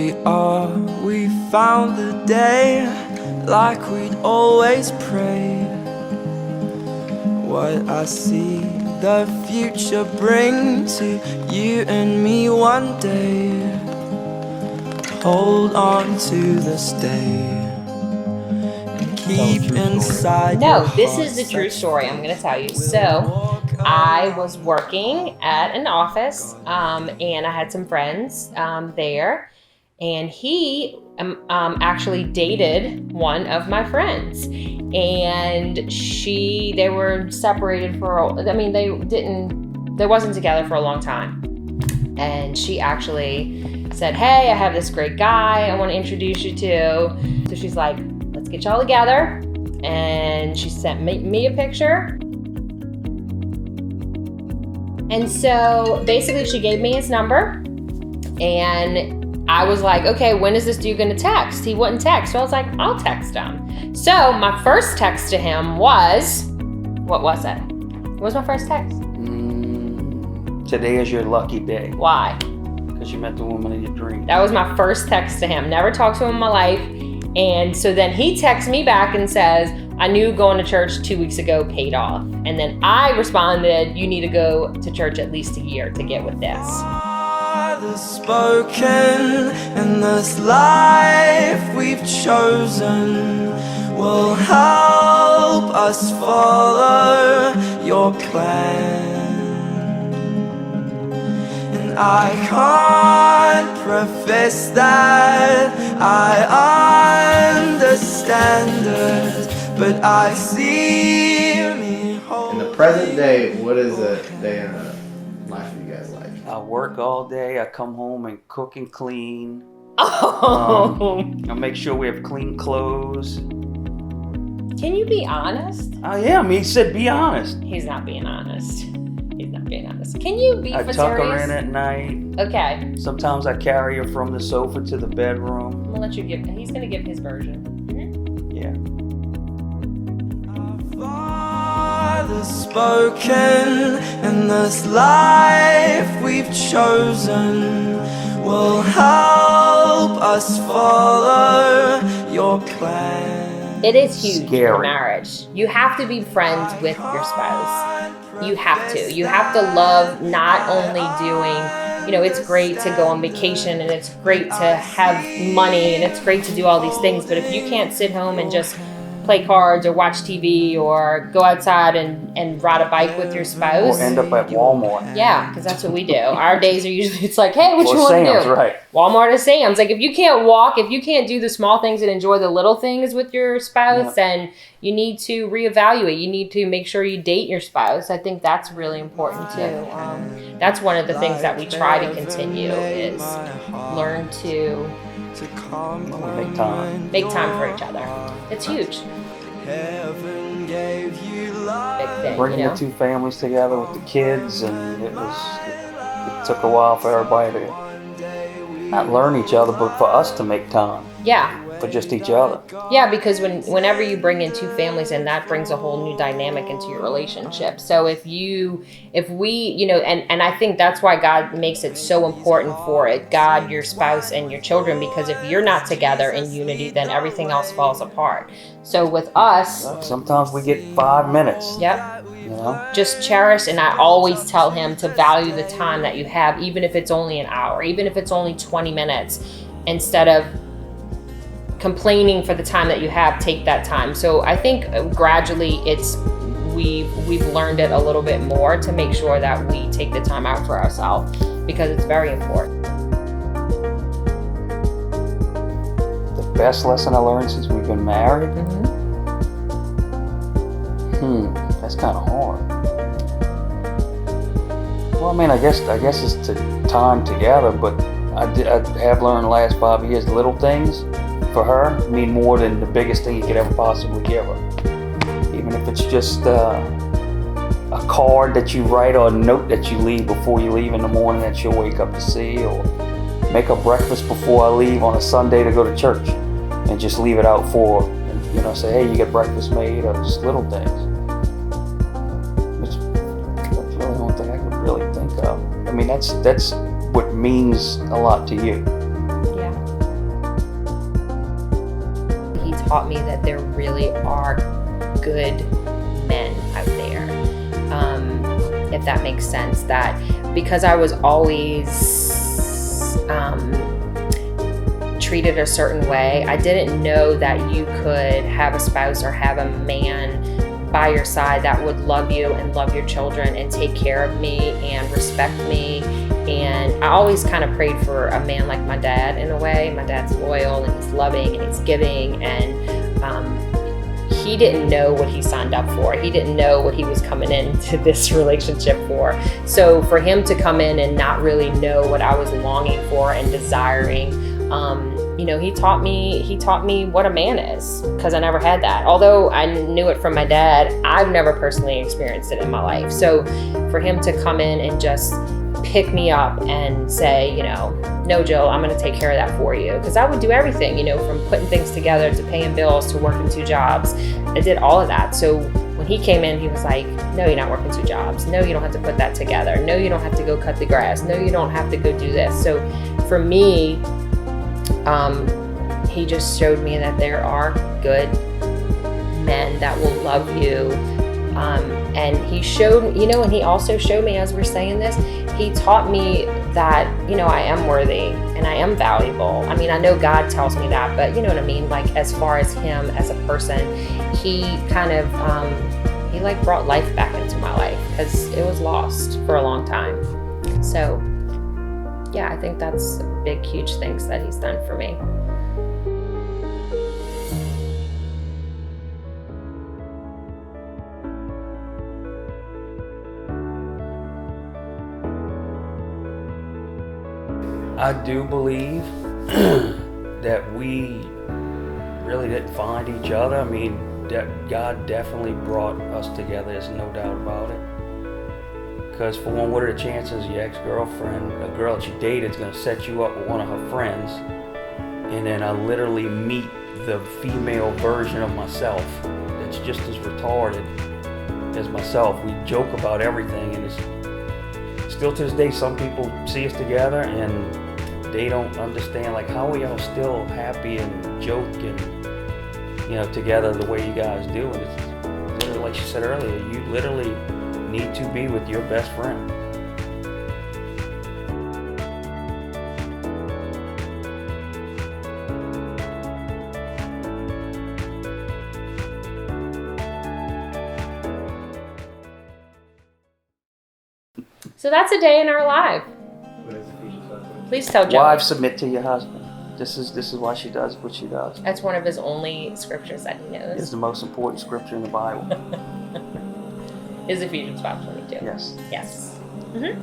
we are, we found the day like we'd always prayed. What I see the future bring to you and me one day. Hold on to this day and keep inside. No, this is the true story I'm going to tell you. So I was working at an office and I had some friends there, and he actually dated one of my friends, and they were separated they wasn't together for a long time. And she actually said, hey, I have this great guy I want to introduce you to. So she's like, let's get y'all together. And she sent me a picture. And so basically she gave me his number, and I was like, okay, when is this dude gonna text? He wouldn't text. So I was like, I'll text him. So my first text to him was, what was it? What was my first text? Today is your lucky day. Why? Because you met the woman of your dreams. That was my first text to him. Never talked to him in my life. And so then he texts me back and says, I knew going to church 2 weeks ago paid off. And then I responded, you need to go to church at least a year to get with this. The spoken in this life we've chosen will help us follow your plan. And I can't profess that I understand it, but I see me In the present day, what is a day in the life of you guys like? I work all day. I come home and cook and clean. Oh. I make sure we have clean clothes. Can you be honest? I am. He said, be honest. He's not being honest. He's not being honest. Can you be I for tuck serious? her in at night. Okay. Sometimes I carry her from the sofa to the bedroom. I'm gonna let you give. He's gonna give his version. Yeah. Father spoken in this life we've chosen will help us follow your plan. It is huge Scary. in marriage. You have to be friends with your spouse. You have to. You have to love not only doing, it's great to go on vacation and it's great to have money and it's great to do all these things, but if you can't sit home and just play cards or watch TV or go outside and ride a bike with your spouse. Or end up at Walmart. Yeah, because that's what we do. Our days are usually, it's like, hey, what you want to Sam's, do? right. Walmart or Sam's. Like, if you can't walk, if you can't do the small things and enjoy the little things with your spouse, then you need to reevaluate. You need to make sure you date your spouse. I think that's really important too. That's one of the things that we try to continue is learn to Make time. make time for each other. It's huge. Heaven gave you love. Big thing, Bringing the two families together with the kids, and it took a while for everybody to not learn each other, but for us to make time Yeah. for just each other. Yeah, because whenever you bring in two families, and that brings a whole new dynamic into your relationship. So if we, and I think that's why God makes it so important for it, God, your spouse, and your children, because if you're not together in unity, then everything else falls apart. So with us, Sometimes we get 5 minutes. yep, Just cherish, and I always tell him to value the time that you have, even if it's only an hour, even if it's only 20 minutes, instead of complaining for the time that you have, take that time. So I think gradually we've learned it a little bit more to make sure that we take the time out for ourselves, because it's very important. the best lesson I learned since we've been married. That's kind of hard. Well, I mean, I guess it's to time together, but I have learned the last 5 years, little things for her mean more than the biggest thing you could ever possibly give her. Even if it's just a card that you write or a note that you leave before you leave in the morning that she'll wake up to see, or make her breakfast before I leave on a Sunday to go to church and just leave it out for her. And, say, hey, you get breakfast made, or just little things. Which that's really the only thing I could really think of. I mean, that's what means a lot to you. Yeah. taught me that there really are good men out there. If that makes sense, that because I was always treated a certain way, I didn't know that you could have a spouse or have a man by your side that would love you and love your children and take care of me and respect me. And I always kind of prayed for a man like my dad in a way. My dad's loyal and he's loving and he's giving, and he didn't know what he signed up for. He didn't know what he was coming into this relationship for. So for him to come in and not really know what I was longing for and desiring, he taught me what a man is, because I never had that. Although I knew it from my dad, I've never personally experienced it in my life. So for him to come in and just pick me up and say, no, Jill, I'm going to take care of that for you. Because I would do everything, from putting things together to paying bills to working 2 jobs. I did all of that. So when he came in, he was like, no, you're not working 2 jobs. No, you don't have to put that together. No, you don't have to go cut the grass. No, you don't have to go do this. So for me, he just showed me that there are good men that will love you. And he showed, and he also showed me, as we're saying this, he taught me that, I am worthy and I am valuable. I mean, I know God tells me that, but you know what I mean? Like, as far as him as a person, he kind of, he like brought life back into my life, because it was lost for a long time. So yeah, I think that's big, huge things that he's done for me. I do believe that we really didn't find each other. I mean, that God definitely brought us together, there's no doubt about it. Because for one, what are the chances your ex-girlfriend, a girl that you dated, is going to set you up with one of her friends, and then I literally meet the female version of myself that's just as retarded as myself. We joke about everything, and it's still to this day, some people see us together and they don't understand, like, how are y'all still happy and joke and, together the way you guys do. And it's literally, like she said earlier, you literally need to be with your best friend. So that's a day in our life. Please tell Joey. Wives, submit to your husband. This is why she does what she does. That's one of his only scriptures that he knows. It's the most important scripture in the Bible. Is Ephesians 5:22. Yes. Yes. Mm-hmm.